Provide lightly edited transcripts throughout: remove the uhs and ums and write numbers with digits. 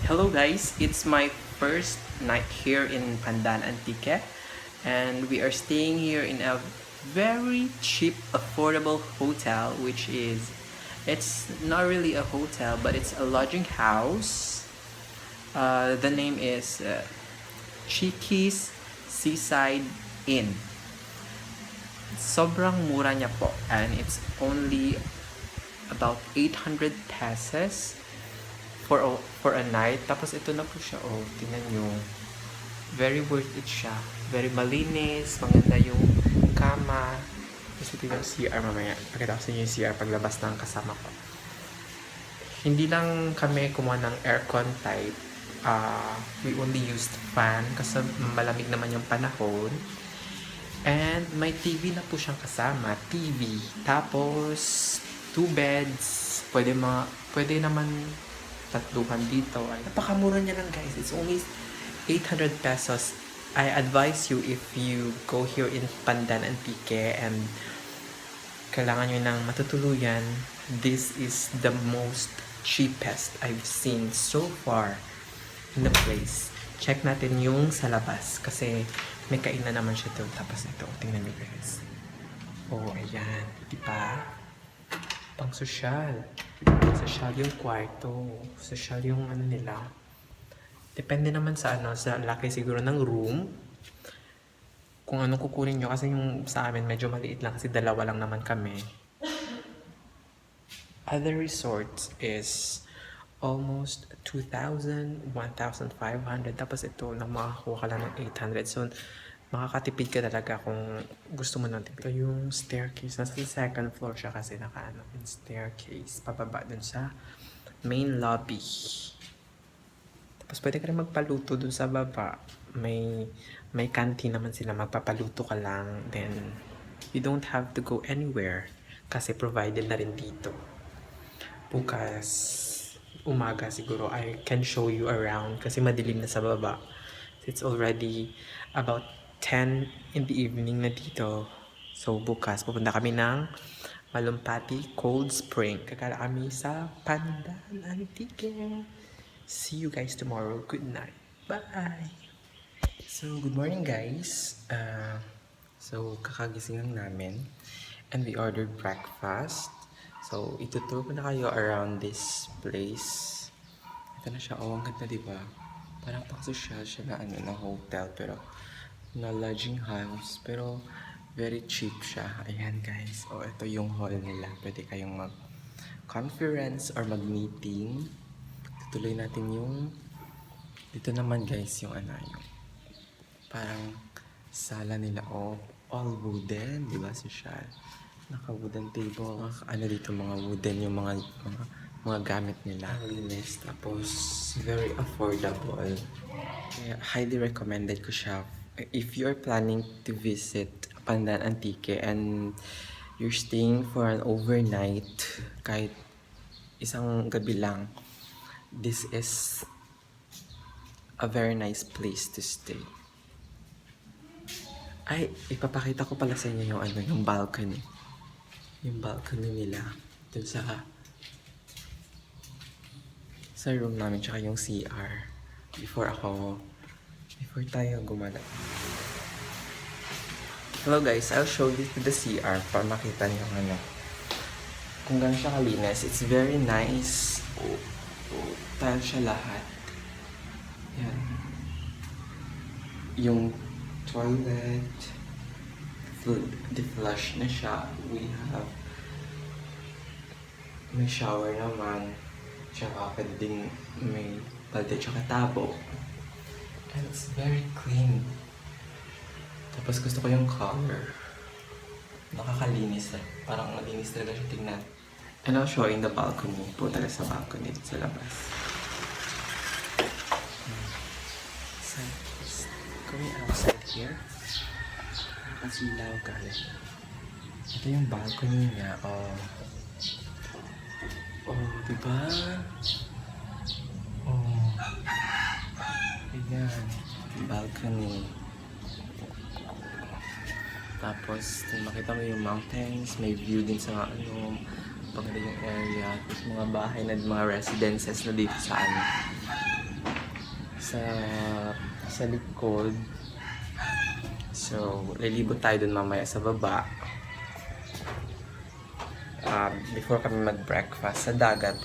Hello guys, it's my first night here in Pandan Antique and we are staying here in a very cheap, affordable hotel which is, it's not really a hotel but it's a lodging house. The name is Chiki's Seaside Inn. Sobrang mura niya po and it's only about 800 pesos for a night. Tapos ito na po siya. Oh, tingnan nyo. Very worth it siya. Very malinis. Maganda yung kama. Tapos ito yung CR mamaya. Pakita ko sa inyo yung CR paglabas ng kasama ko. Hindi lang kami kumuha ng aircon type. We only used fan kasi malamig naman yung panahon. And may TV na po siyang kasama. TV. Tapos 2 beds. Pwede naman tatluhan dito. Ay, napakamura niya lang guys. It's only 800 pesos. I advise you if you go here in Pandan Antique and kailangan nyo ng matutuluyan, this is the most cheapest I've seen so far in the place. Check natin yung sa labas kasi may kainan naman siya doon. Tapos ito, tingnan nyo guys. Oh, ayan. Diba? Pang sosyal. Sosyal yung kwarto. Sosyal yung ano nila. Depende naman sa sa laki siguro ng room. Kung anong kukunin nyo. Kasi yung sa amin medyo maliit lang kasi dalawa lang naman kami. Other resorts is almost 2,000, 1,500. Tapos ito, makakuha ka lang ng 800. So, makakatipid ka talaga kung gusto mo ng tipid. Ito yung staircase. Nasa second floor siya kasi yung staircase. Pababa dun sa main lobby. Tapos pwede ka rin magpaluto dun sa baba. May canteen naman sila. Magpapaluto ka lang. Then, you don't have to go anywhere. Kasi provided na rin dito. Bukas, umaga siguro, I can show you around. Kasi madilim na sa baba. It's already about 10 in the evening na dito. So, bukas, pupunta kami ng Malumpati Cold Spring. Kakala kami sa Pandan Antique. See you guys tomorrow. Good night. Bye! So, good morning guys. So, kakagising lang namin. And we ordered breakfast. So, itutur ko na kayo around this place. Ito na siya. Oh, ang ganda diba? Parang pang-social siya na na hotel pero na lodging house pero very cheap siya. Ayan guys. Oh, ito yung hall nila. Pwede kayong mag-conference or mag-meeting. Tutuloy natin yung dito naman guys yung yung parang sala nila. Oh, all wooden, di ba? Social. Naka-wooden table. Dito mga wooden yung mga gamit nila. Linis. Tapos, very affordable. Kaya, highly recommended ko siya. If you're planning to visit Pandan Antique and you're staying for an overnight, kahit isang gabi lang, this is a very nice place to stay. Ay, ipapakita ko pala sa inyo yung yung balcony. Yung balcony nila dun sa room namin, tsaka yung CR before tayo gumala. Hello guys, I'll show you to the CR para makita niyo kung gaano siya kalinis. It's very nice. Tile siya lahat. Yan. Yung toilet, de-flush na siya. May shower naman. Tsaka pwede din may balde tsaka tabo. And it's very clean. Tapos gusto ko yung color. Nakakalinis eh. Parang malinis talaga siya tingnan. And I'll show you the balcony. Punta tayo sa balcony sa labas. So, going outside here. Nakasilaw galing. Ito yung balcony niya. Oh, diba? Oh. Ayan. Balcony. Tapos, makita mo yung mountains. May view din sa paganda yung area. Tapos mga bahay na mga residences na dito sa sa likod. So, lilibot tayo dun mamaya sa baba. Before kami mag-breakfast sa dagat,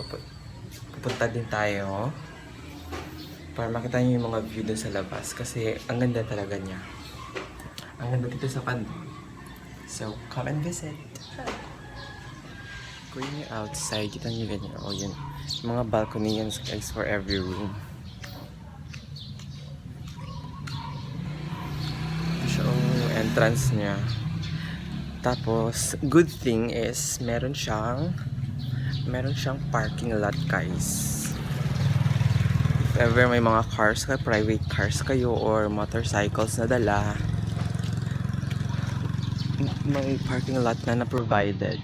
pupunta din tayo para makita niyo yung mga view dun sa labas kasi ang ganda talaga niya. Ang ganda dito sa Pandan. So, come and visit. Kung yun yung outside, kita niyo ganyan. O yun. Yung mga balcony yan guys for every room. Ito siya yung entrance niya. Tapos, good thing is, meron siyang parking lot guys. If ever may mga cars kayo, private cars kayo or motorcycles na dala, may parking lot na provided.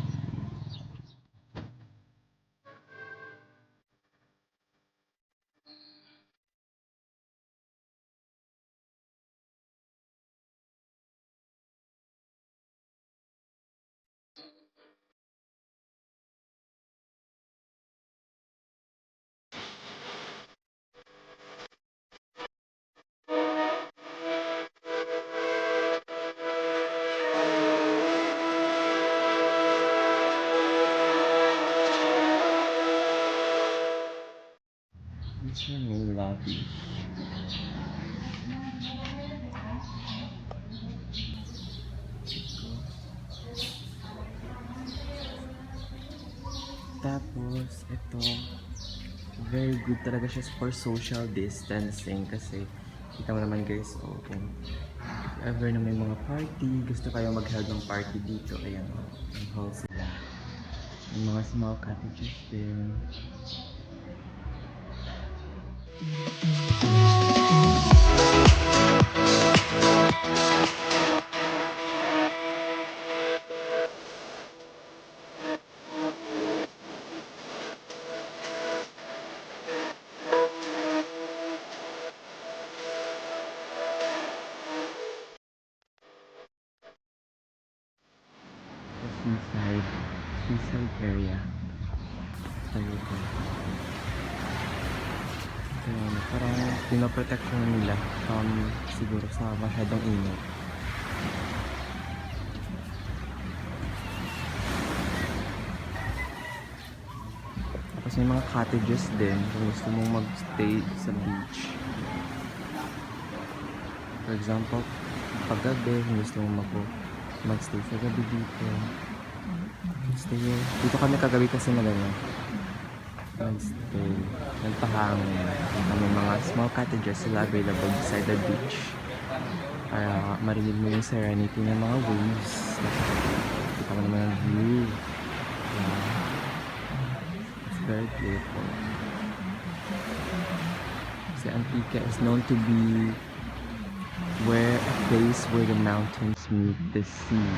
It's a new lobby. Tapos, ito, very good talaga siya for social distancing kasi kita mo naman guys, kung if ever na may mga party, gusto kayo mag-held ng party dito, ayan, may hall sila. May mga small cottages din. Seaside area. Tayo ito. Ayan, parang pinoprotection nila siguro sa masyadong init. Tapos may mga cottages din kung gusto mong magstay sa beach. For example, paggabi, kung gusto mong magstay sa gabi dito. Stay here. Dito kami kagabi kasi na ganyan. Nagstay. Nagpahangin. May mga small cottages sila available beside the beach. Para marinig mo yung serenity ng mga waves. Kita mo naman ang view. It's very beautiful. Kasi Antique is known to be a place where the mountains meet the sea.